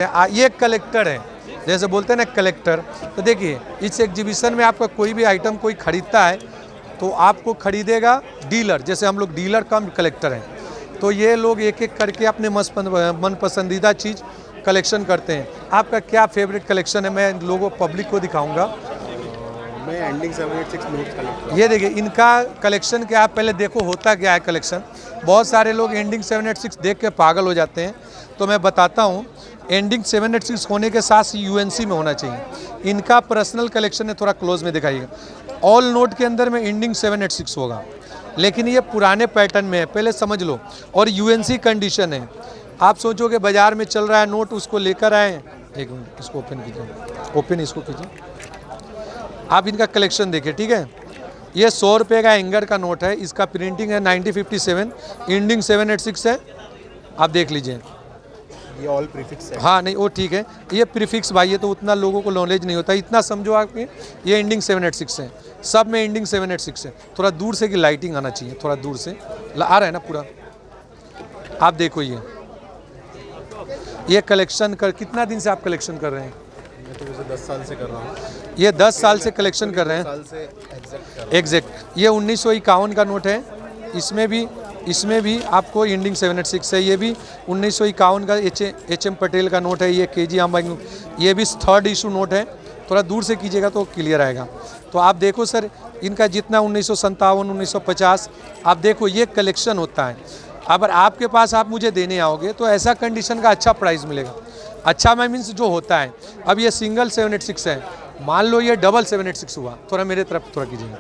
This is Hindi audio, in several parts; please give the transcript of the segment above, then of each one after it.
ये कलेक्टर है, जैसे बोलते हैं ना कलेक्टर। तो देखिए इस एग्जीबिशन में आपका कोई भी आइटम कोई खरीदता है तो आपको खरीदेगा डीलर, जैसे हम लोग डीलर कम कलेक्टर हैं। तो ये लोग एक एक करके अपने मन पसंदीदा चीज़ कलेक्शन करते हैं। आपका क्या फेवरेट कलेक्शन है, मैं लोगों पब्लिक को दिखाऊंगा। मैं एंडिंग 786 नोट्स कलेक्ट। ये देखिए इनका कलेक्शन क्या, आप पहले देखो होता क्या है कलेक्शन। बहुत सारे लोग एंडिंग 786 देख के पागल हो जाते हैं, तो मैं बताता हूँ। एंडिंग 786 होने के साथ यूएनसी में होना चाहिए। इनका पर्सनल कलेक्शन है, थोड़ा क्लोज में दिखाइएगा। ऑल नोट के अंदर में एंडिंग 786 होगा, लेकिन ये पुराने पैटर्न में है, पहले समझ लो। और यूएनसी कंडीशन है। आप सोचोगे बाजार में चल रहा है नोट, उसको लेकर आए। एक मिनट इसको ओपन कीजिए, ओपन इसको कीजिए। आप इनका कलेक्शन देखिए, ठीक है। ये 100 रुपये का एंगर का नोट है, इसका प्रिंटिंग है 1957, एंडिंग 786 है। आप देख लीजिए, ये ऑल प्रीफिक्स है। हाँ नहीं वो ठीक है, ये प्रीफिक्स भाई, ये तो उतना लोगों को नॉलेज नहीं होता। इतना समझो आपके, ये एंडिंग 786 है, सब में एंडिंग 786 है। थोड़ा दूर से कि लाइटिंग आना चाहिए, थोड़ा दूर से आ रहा है ना पूरा। आप देखो ये कलेक्शन कर, कितना दिन से आप कलेक्शन कर रहे हैं? मैं तो वैसे 10 साल से कर रहा हूँ। ये 10 साल से कलेक्शन कर रहे हैं। साल से एग्जैक्ट। ये 1951 का नोट है। इसमें भी आपको एंडिंग 786 है। ये भी 1951 का एच.एम. पटेल का नोट है। ये के.जी. अंबानी, ये भी 3rd इशू नोट है। थोड़ा दूर से कीजिएगा तो क्लियर आएगा। तो आप देखो सर, इनका जितना 1957, 1950, आप देखो ये कलेक्शन होता है। अगर आपके पास आप मुझे देने आओगे तो ऐसा कंडीशन का अच्छा प्राइस मिलेगा। अच्छा मैं मीन्स जो होता है। अब ये सिंगल 786 है, मान लो ये डबल 786 हुआ, थोड़ा मेरे तरफ थोड़ा कीजिएगा।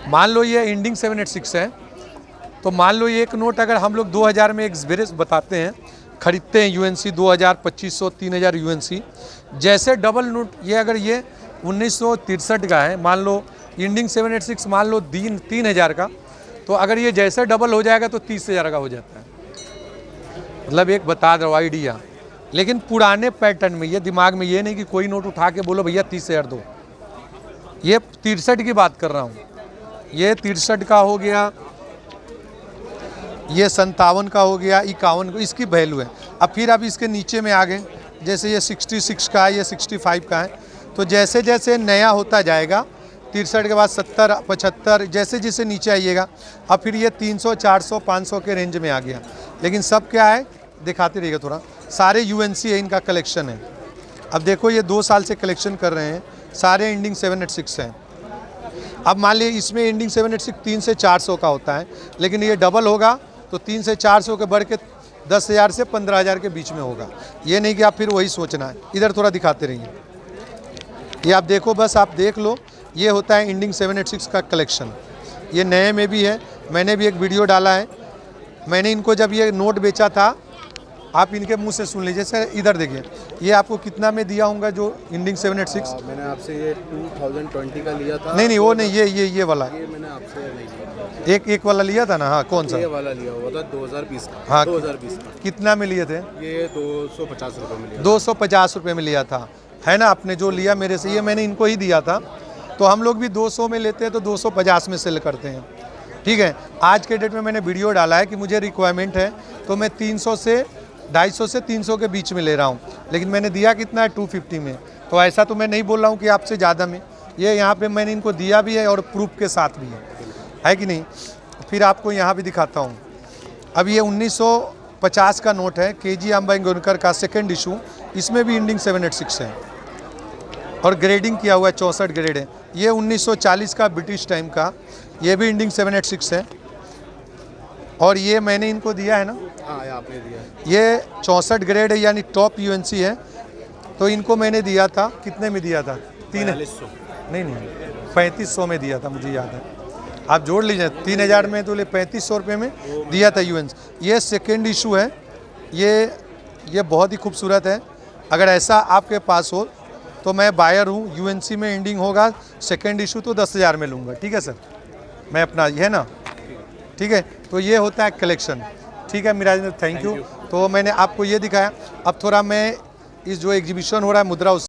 मान लो ये एंडिंग 786 है, तो मान लो ये एक नोट अगर हम लोग 2000 में एक्सपीरियंस बताते हैं, खरीदते हैं यूएनसी 2000, 2500, 3000 यूएनसी। जैसे डबल नोट ये अगर ये 1963 का है, मान लो एंडिंग 786 मान लो 3000 का, तो अगर ये जैसे डबल हो जाएगा तो 30,000 का हो जाता है। मतलब एक बता दो आइडिया। लेकिन पुराने पैटर्न में, ये दिमाग में ये नहीं कि कोई नोट उठा के बोलो भैया 30,000 दो। ये 63 की बात कर रहा हूँ। ये 63 का हो गया, ये 57 का हो गया, 51 का, इसकी वैल्यू है। अब फिर आप इसके नीचे में आ गए, जैसे ये 66 का है, ये 65 का है। तो जैसे जैसे नया होता जाएगा, 63 के बाद 70, 75, जैसे जैसे नीचे आइएगा। अब फिर ये 300, 400, 500 के रेंज में आ गया। लेकिन सब क्या है दिखाते रहिएगा थोड़ा। सारे यूएनसी है, इनका कलेक्शन है। अब देखो ये 2 साल से कलेक्शन कर रहे हैं, सारे एंडिंग 786 हैं। अब मान लीजिए इसमें एंडिंग 786 3 से 400 का होता है, लेकिन ये डबल होगा तो 3 से 400 के बढ़ के 10,000 से 15,000 के बीच में होगा। ये नहीं कि आप फिर वही सोचना है। इधर थोड़ा दिखाते रहिए, ये आप देखो, बस आप देख लो। ये होता है एंडिंग 786 का कलेक्शन। ये नए में भी है, मैंने भी एक वीडियो डाला है। मैंने इनको जब ये नोट बेचा था, आप इनके मुंह से सुन लीजिए सर। इधर देखिए, ये आपको कितना में दिया होगा जो एंडिंग 786? मैंने आपसे ये 2020 का लिया था। नहीं वो नहीं, ये वाला। ये मैंने आपसे नहीं लिया। एक वाला लिया था ना? हाँ, कौन सा? ये वाला लिया हुआ था 2020 का। हाँ 2020 का। कितना में लिए थे? ये 250 रुपये में लिया। 250 रुपये में लिया था, है ना? आपने जो लिया मेरे से, ये मैंने इनको ही दिया था। तो हम लोग भी 200 में लेते हैं तो 250 में सेल करते हैं, ठीक है। आज के डेट में मैंने वीडियो डाला है कि मुझे रिक्वायरमेंट है तो मैं 300 से 250 से 300 के बीच में ले रहा हूँ। लेकिन मैंने दिया कितना है? 250 में। तो ऐसा तो मैं नहीं बोल रहा हूँ कि आपसे ज़्यादा में। ये यहाँ पे मैंने इनको दिया भी है और प्रूफ के साथ भी है कि नहीं? फिर आपको यहाँ भी दिखाता हूँ। अब ये 1950 का नोट है, के.जी. अंबानी का 2nd इशू। इसमें भी एंडिंग 786 है और ग्रेडिंग किया हुआ है, 64 ग्रेड है। ये 1940 का ब्रिटिश टाइम का, ये भी एंडिंग 786 है। और ये मैंने इनको दिया है ना? हाँ, आपने दिया। ये 64 ग्रेड है, यानी टॉप यूएनसी है। तो इनको मैंने दिया था, कितने में दिया था? 4300 नहीं 3500 में दिया था, मुझे याद है। आप जोड़ लीजिए, 3000 में तो ले 3500 रुपये में दिया था यूएनसी। ये 2nd इशू है। ये बहुत ही खूबसूरत है। अगर ऐसा आपके पास हो तो मैं बायर हूँ। यूएनसी में एंडिंग होगा 2nd इशू तो 10,000 में लूँगा, ठीक है सर? मैं अपना ये है ना, ठीक है। तो ये होता है कलेक्शन, ठीक है मिराज, थैंक यू। तो मैंने आपको ये दिखाया। अब थोड़ा मैं इस जो एग्जीबिशन हो रहा है मुद्रा